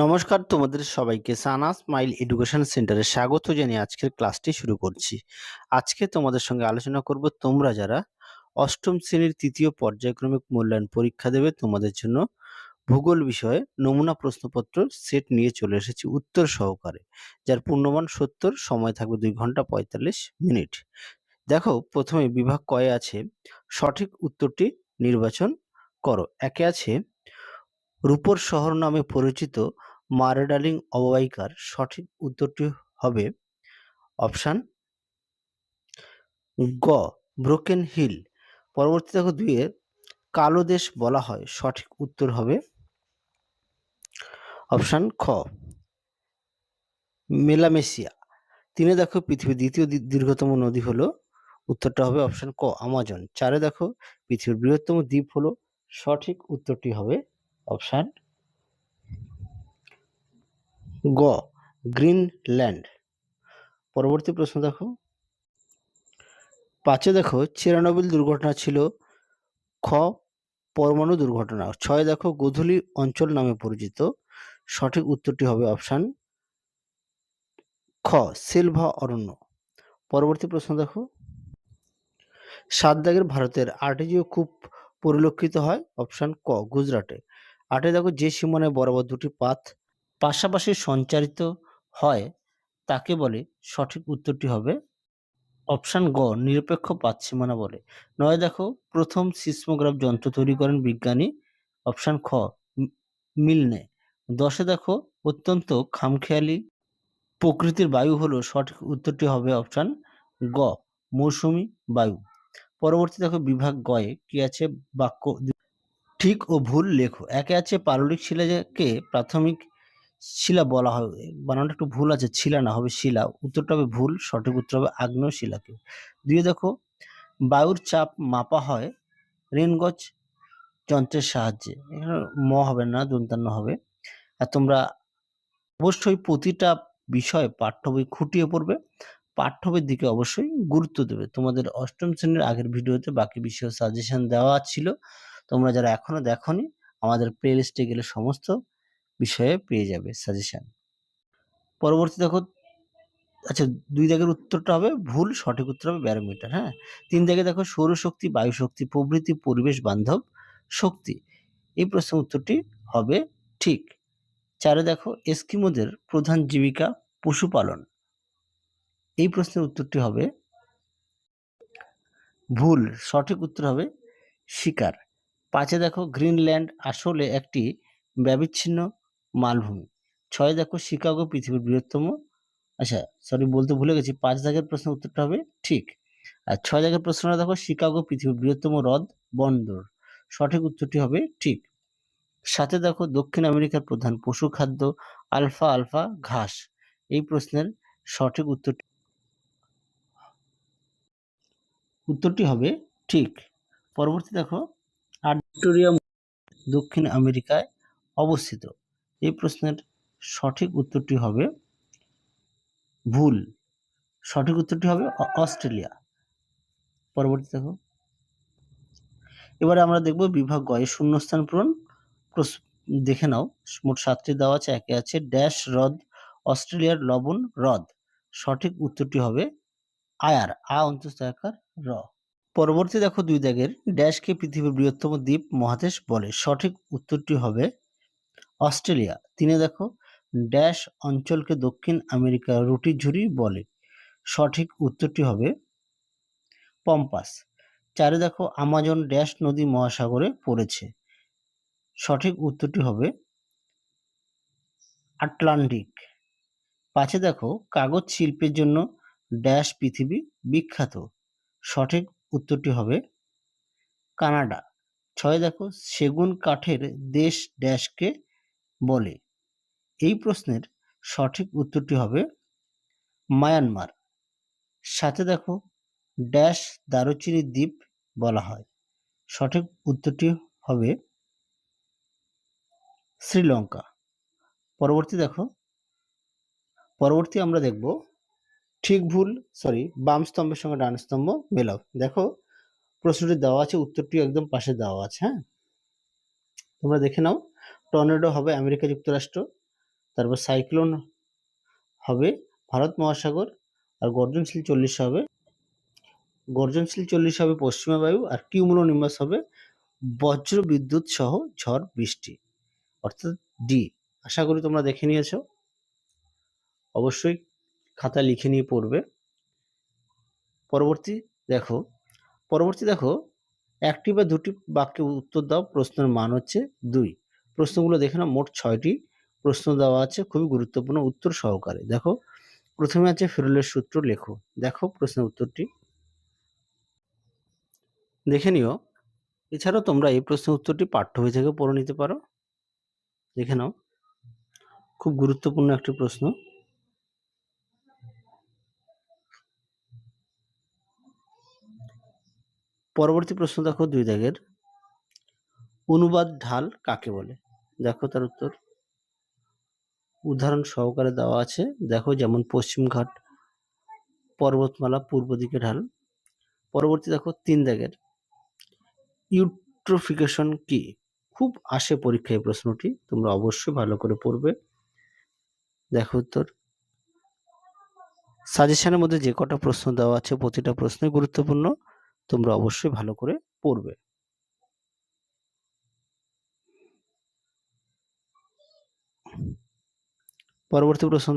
নমস্কার তোমাদের সবাইকে সানা স্মাইল এডুকেশন সেন্টারে স্বাগত জানিয়ে আজকের ক্লাসটি শুরু করছি। আজকে তোমাদের সঙ্গে আলোচনা করব তোমরা যারা অষ্টম শ্রেণীর তৃতীয় পর্যায়ক্রমিক মূল্যায়ন পরীক্ষা দেবে তোমাদের জন্য ভূগোল বিষয়ে নমুনা প্রশ্নপত্র সেট নিয়ে চলে এসেছি উত্তর সহকারে, যার পূর্ণমান 70, সময় থাকবে 2 ঘন্টা 45 মিনিট। দেখো, প্রথমে বিভাগ কয়ে আছে সঠিক উত্তরটি নির্বাচন করো। একে আছে রূপর শহর নামে পরিচিত মারডার্লিং অববাহিকার সঠিক উত্তরটি হবে অপশান গ ব্রোকেন হিল। পরবর্তী দেখো 2 কালো দেশ বলা হয়, সঠিক উত্তর হবে অপশান খ মেলামেসিয়া। 3 দেখো পৃথিবীর দ্বিতীয় দীর্ঘতম নদী হলো, উত্তরটা হবে অপশান ক আমাজন। 4 দেখো পৃথিবীর বৃহত্তম দ্বীপ হলো, সঠিক উত্তরটি হবে অপশান গ গ্রিনল্যান্ড। পরবর্তী প্রশ্ন দেখো 5 দেখো চেরনোবিল দুর্ঘটনা ছিল খ পরমাণু দুর্ঘটনা। 6 দেখো গোধূলি অঞ্চল নামে পরিচিত, সঠিক উত্তরটি হবে অপশান খ সিলভা অরণ্য। পরবর্তী প্রশ্ন দেখো 7 দাগের ভারতের আর্টেজীয় কূপ পরিলক্ষিত হয়, অপশান ক গুজরাটে। 8 দেখো যে সীমানায় বরাবর দুটি পাত পাশাপাশি সঞ্চারিত হয় তাকে বলে, সঠিক উত্তরটি হবে অপশান গ নিরপেক্ষ পাত সীমানা বলে। 9 দেখো প্রথম সিসমোগ্রাফ যন্ত্র তৈরি করেন বিজ্ঞানী, অপশান খ মিলনে। 10 দেখো অত্যন্ত খামখেয়ালি প্রকৃতির বায়ু হলো, সঠিক উত্তরটি হবে অপশান গ মৌসুমী বায়ু। পরবর্তী দেখো বিভাগ গয়ে কি আছে বাক্য ঠিক ও ভুল লেখো। একে আছে পাললিক শিলাকে প্রাথমিক শিলা বলা হয়, বানানটা একটু ভুল আছে, শিলা না হবে শিলা, উত্তরটা হবে ভুল, সঠিক উত্তর হবে আগ্নেয় শিলাকে। 2 দেখো বায়ুর চাপ মাপা হয় রেনগজ যন্ত্রের সাহায্যে, এখানে ম হবে না দন্তান্ন হবে। আর তোমরা অবশ্যই প্রতিটা বিষয় পাঠ্য বই খুঁটিয়ে পড়বে, পাঠ্য বইয়ের দিকে অবশ্যই গুরুত্ব দেবে। তোমাদের অষ্টম শ্রেণীর আগের ভিডিওতে বাকি বিষয় সাজেশন দেওয়া ছিল, তোমরা যারা এখনো দেখোনি আমাদের প্লে লিস্টে গেলে সমস্ত বিষয়ে পেয়ে যাবে সাজেশন। পরবর্তী দেখো আচ্ছা 2 দাগের উত্তরটা হবে ভুল, সঠিক উত্তর হবে ব্যারোমিটার। হ্যাঁ, 3 দাগে দেখো সৌরশক্তি বায়ু শক্তি প্রভৃতি পরিবেশ বান্ধব শক্তি, এই প্রশ্নের উত্তরটি হবে ঠিক। 4 দেখো এস্কিমোদের প্রধান জীবিকা পশুপালন, এই প্রশ্নের উত্তরটি হবে ভুল, সঠিক উত্তর হবে শিকার। 5 দেখো গ্রিনল্যান্ড আসলে একটি ব্যবিচ্ছিন্ন মালভূমি। 6 দেখো শিকাগো পৃথিবীর বৃহত্তম, আচ্ছা সরি বলতে ভুলে গেছি, 5 দাগের প্রশ্নের উত্তরটা হবে ঠিক। আর 6 দাগের প্রশ্নটা দেখো শিকাগো পৃথিবীর বৃহত্তম হ্রদ বন্দর, সঠিক উত্তরটি হবে ঠিক। 7 দেখো দক্ষিণ আমেরিকার প্রধান পশু খাদ্য আলফা আলফা ঘাস, এই প্রশ্নের সঠিক উত্তরটি হবে ঠিক। পরবর্তী দেখো ভিক্টোরিয়া দক্ষিণ আমেরিকায় অবস্থিত, এই প্রশ্নের সঠিক উত্তরটি হবে ভুল, সঠিক উত্তরটি হবে অস্ট্রেলিয়া। পরবর্তী দেখো এবারে আমরা দেখব বিভাগ গয়ে শূন্যস্থান পূরণ। দেখে নাও মোট 7টি দেওয়া আছে। একে আছে ড্যাশ হ্রদ অস্ট্রেলিয়ার লবণ হ্রদ, সঠিক উত্তরটি হবে আয়ার আ অন্তঃস্থকার র। পরবর্তী দেখো 2 দাগের ড্যাশকে পৃথিবীর বৃহত্তম দ্বীপ মহাদেশ বলে, সঠিক উত্তরটি হবে অস্ট্রেলিয়া। 3 দেখো ড্যাশ অঞ্চলকে দক্ষিণ আমেরিকার রুটির ঝুড়ি বলে, সঠিক উত্তরটি হবে পম্পাস। 4 দেখো আমাজন ড্যাশ নদী মহাসাগরে পড়েছে, সঠিক উত্তরটি হবে আটলান্টিক। 5 দেখো কাগজ শিল্পের জন্য ড্যাশ পৃথিবী বিখ্যাত, সঠিক উত্তরটি হবে কানাডা। 6 দেখো সেগুন কাঠের দেশ ড্যাশকে বলে, এই প্রশ্নের সঠিক উত্তরটি হবে মায়ানমার। 7 দেখো ড্যাশ দারুচিনি দ্বীপ বলা হয়, সঠিক উত্তরটি হবে শ্রীলঙ্কা। পরবর্তী আমরা দেখব ঠিক ভুল বাম স্তম্ভের সঙ্গে ডান স্তম্ভ মেলাও। দেখো প্রশ্নটি দেওয়া আছে, উত্তরটি একদম পাশে দেওয়া আছে। হ্যাঁ, তোমরা দেখে নাও। টর্নেডো হবে আমেরিকা যুক্তরাষ্ট্র, তারপর সাইক্লোন হবে ভারত মহাসাগর, আর গর্জনশীল 40 হবে পশ্চিমা বায়ু, আর কিউমুলোনিম্বাস হবে বজ্র বিদ্যুৎ সহ ঝড় বৃষ্টি, অর্থাৎ ডি। আশা করি তোমরা দেখে নিয়েছো, অবশ্যই খাতা লিখে নিয়ে পড়বে। পরবর্তী দেখো একটি বা দুটি বাক্যে উত্তর দাও, প্রশ্নের মান হচ্ছে 2। প্রশ্নগুলো দেখে নাও, মোট 6টি প্রশ্ন দেওয়া আছে, খুবই গুরুত্বপূর্ণ উত্তর সহকারে। দেখো প্রথমে আছে ফেরেলের সূত্র লেখো। দেখো প্রশ্নের উত্তরটি দেখে নিও। এছাড়াও তোমরা এই প্রশ্নের উত্তরটি পাঠ্য বই থেকে পড়ে নিতে পারো। দেখে নাও, খুব গুরুত্বপূর্ণ একটি প্রশ্ন। পরবর্তী প্রশ্ন দেখো 2 দাগের, অনুবাদ ঢাল কাকে বলে? দেখো তার উত্তর উদাহরণ সহকারে দেওয়া আছে। দেখো যেমন পশ্চিমঘাট পর্বতমালা পূর্ব দিকে ঢাল। পরবর্তী দেখো 3 দাগের, ইউট্রোফিকেশন কি? খুব আসে পরীক্ষায় প্রশ্নটি, তোমরা অবশ্যই ভালো করে পড়বে। দেখো উত্তর সাজেশনের মধ্যে যে কটা প্রশ্ন দেওয়া আছে প্রতিটা প্রশ্নই গুরুত্বপূর্ণ, তোমরা অবশ্যই ভালো করে পড়বে। পরবর্তী প্রশ্ন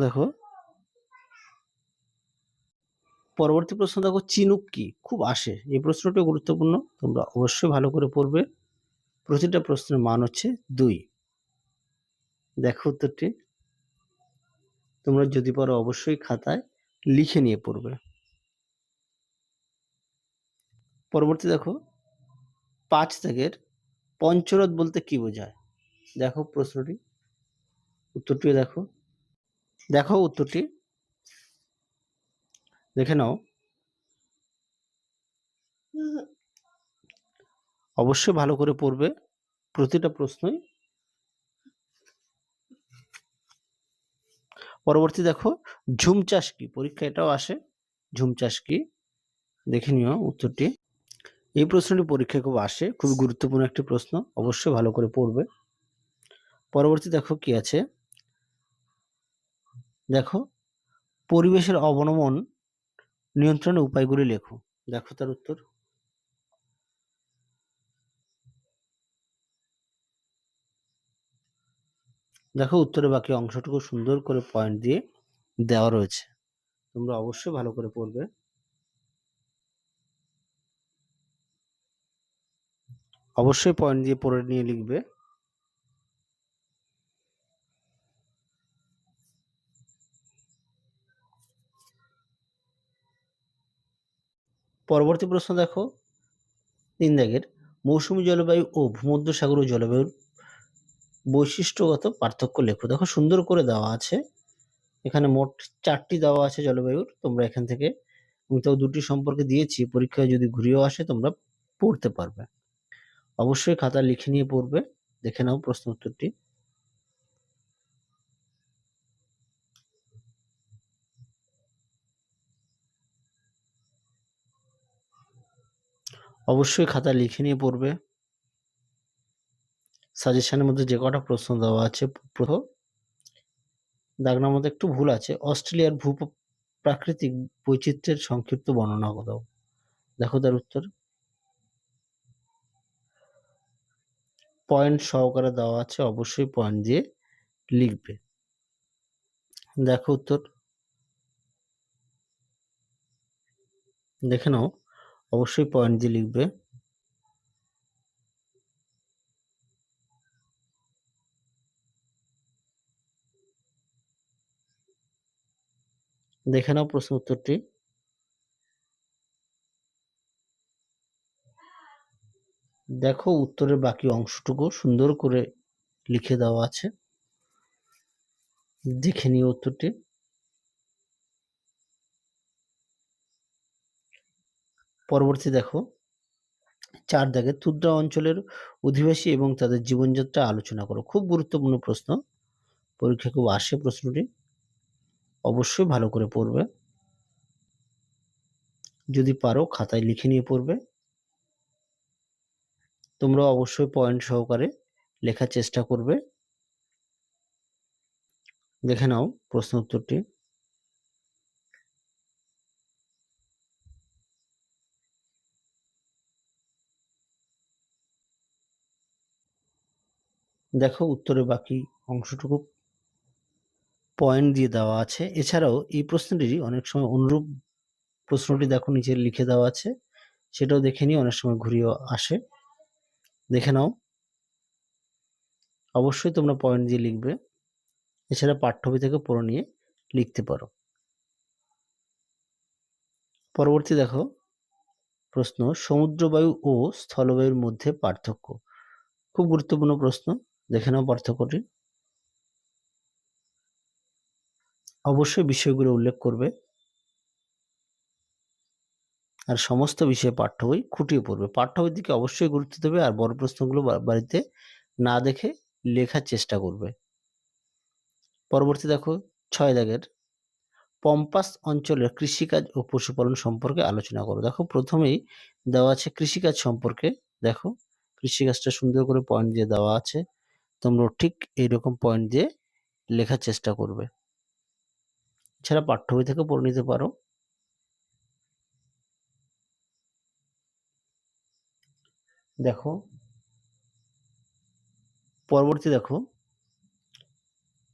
দেখো চিনুক কি? খুব আসে, এই প্রশ্নটি গুরুত্বপূর্ণ, তোমরা অবশ্যই ভালো করে পড়বে। প্রতিটা প্রশ্নের মান হচ্ছে 2। দেখো উত্তরটি, তোমরা যদি পারো অবশ্যই খাতায় লিখে নিয়ে পড়বে। পরবর্তী দেখো 5 দাগের, পঞ্চরথ বলতে কি বোঝায়? দেখো প্রশ্নটি, উত্তরটি দেখো উত্তরটি দেখে নাও, অবশ্যই ভালো করে পড়বে প্রতিটা প্রশ্নই। পরবর্তী দেখো ঝুম চাষ কি? পরীক্ষা এটাও আসে, ঝুম চাষ কি? দেখে নিও উত্তরটি। এই প্রশ্নটি পরীক্ষায় খুব আসে, খুবই গুরুত্বপূর্ণ একটি প্রশ্ন, অবশ্যই ভালো করে পড়বে। পরবর্তী দেখো কি আছে, দেখো পরিবেশের অবনমন নিয়ন্ত্রণের উপায়গুলি লেখো। দেখো তার উত্তর, দেখো উত্তরের বাকি অংশটুকু সুন্দর করে পয়েন্ট দিয়ে দেওয়া রয়েছে, তোমরা অবশ্যই ভালো করে পড়বে। অবশ্যই পয়েন্ট দিয়ে পড়ে নিয়ে লিখবে। পরবর্তী প্রশ্ন দেখো 3 দাগের, মৌসুমী জলবায়ু ও ভূমধ্যসাগরীয় জলবায়ুর বৈশিষ্ট্যগত পার্থক্য লেখো। দেখো সুন্দর করে দেওয়া আছে, এখানে মোট 4টি দেওয়া আছে জলবায়ুর, তোমরা এখান থেকে, আমি তো 2টি সম্পর্কে দিয়েছি, পরীক্ষায় যদি ঘুরিয়েও আসে তোমরা পড়তে পারবে। অবশ্যই খাতা লিখে নিয়ে পড়বে। দেখে নাও প্রশ্ন উত্তরটি। অবশ্যই খাতা লিখে নিয়ে পড়বে। সাজেশনের মধ্যে যে কটা প্রশ্ন দেওয়া আছে, প্রথম দাগনার মধ্যে একটু ভুল আছে, অস্ট্রেলিয়ার প্রাকৃতিক বৈচিত্র্যের সংক্ষিপ্ত বর্ণনা দাও। দেখো তার উত্তর, পয়েন্ট সহকারে দেওয়া আছে, অবশ্যই পয়েন্ট দিয়ে লিখবে। দেখো উত্তর, দেখে নাও, অবশ্যই পয়েন্ট দিয়ে লিখবে। দেখে নাও প্রশ্ন উত্তরটি। দেখো উত্তরের বাকি অংশটুকু সুন্দর করে লিখে দেওয়া আছে, দেখে নিও উত্তরটি। পরবর্তী দেখো 4 দাগে, তুন্দ্রা অঞ্চলের অধিবাসী এবং তাদের জীবনযাত্রা আলোচনা করো। খুব গুরুত্বপূর্ণ প্রশ্ন, পরীক্ষা খুব আসে প্রশ্নটি, অবশ্যই ভালো করে পড়বে। যদি পারো খাতায় লিখে নিয়ে পড়বে। তোমরা অবশ্যই পয়েন্ট সহকারে লেখার চেষ্টা করবে। দেখে নাও প্রশ্ন উত্তরটি। দেখো উত্তরের বাকি অংশটুকু পয়েন্ট দিয়ে দেওয়া আছে। এছাড়াও এই প্রশ্নটিরই অনেক সময় অনুরূপ প্রশ্নটি দেখো নিচে লিখে দেওয়া আছে, সেটাও দেখে নিয়ে অনেক সময় ঘুরিয়ে আসে। দেখে নাও, অবশ্যই তোমরা পয়েন্ট দিয়ে লিখবে। এছাড়া পাঠ্যবই থেকে পড়ে নিয়ে লিখতে পারো। পরবর্তী দেখো প্রশ্ন, সমুদ্রবায়ু ও স্থলবায়ুর মধ্যে পার্থক্য। খুব গুরুত্বপূর্ণ প্রশ্ন, দেখে নাও পার্থক্যটি। অবশ্যই বিষয়গুলো উল্লেখ করবে আর সমস্ত বিষয়ে পাঠ্য বই খুঁটিয়ে পড়বে। পাঠ্য বইয়ের দিকে অবশ্যই গুরুত্ব দেবে আর বড় প্রশ্নগুলো বাড়িতে না দেখে লেখার চেষ্টা করবে। পরবর্তী দেখো ৬ দাগের, পম্পাস অঞ্চলের কৃষিকাজ ও পশুপালন সম্পর্কে আলোচনা করো। দেখো প্রথমেই দেওয়া আছে কৃষিকাজ সম্পর্কে। দেখো কৃষিকাজটা সুন্দর করে পয়েন্ট দিয়ে দেওয়া আছে, তোমরা ঠিক এইরকম পয়েন্ট দিয়ে লেখার চেষ্টা করবে। এছাড়া পাঠ্য বই থেকে পড়ে নিতে পারো। দেখো পরবর্তী দেখো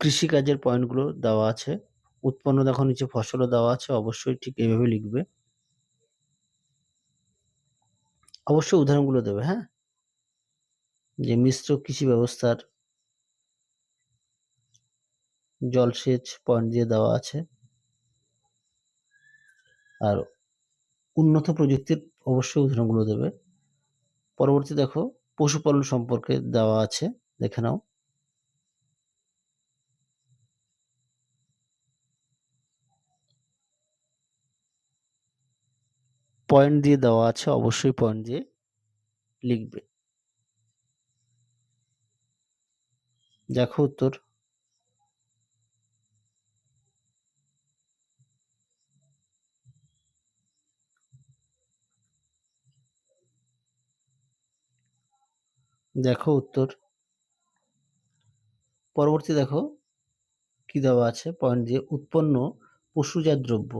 কৃষিকাজের পয়েন্টগুলো দেওয়া আছে, উৎপন্ন দেখো নিচে ফসলও দেওয়া আছে, অবশ্যই ঠিক এইভাবে লিখবে। অবশ্যই উদাহরণগুলো দেবে, হ্যাঁ, যে মিশ্র কৃষি ব্যবস্থার জলসেচ পয়েন্ট দিয়ে দেওয়া আছে, আর উন্নত প্রযুক্তির অবশ্যই উদাহরণগুলো দেবে। পরবর্তী দেখো পশুপালন সম্পর্কে দেওয়া আছে, দেখে নাও। পয়েন্ট দিয়ে দেওয়া আছে, অবশ্যই পয়েন্ট দিয়ে লিখবে। দেখো উত্তর। দেখো উত্তর। পরবর্তী দেখো কি দেওয়া আছে, পয়েন্ট দিয়ে উৎপন্ন পশুজাত দ্রব্য,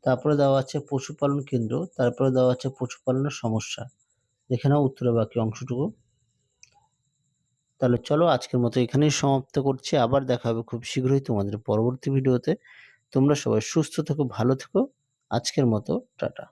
তারপরে দেওয়া আছে পশুপালন কেন্দ্র, তারপরে দেওয়া আছে পশুপালনের সমস্যা। দেখে নাও উত্তরের বাকি অংশটুকু। তাহলে চলো আজকের মতো এখানেই সমাপ্ত করছি, আবার দেখা হবে খুব শীঘ্রই তোমাদের পরবর্তী ভিডিওতে। তোমরা সবাই সুস্থ থেকো, ভালো থেকো। আজকের মতো টাটা।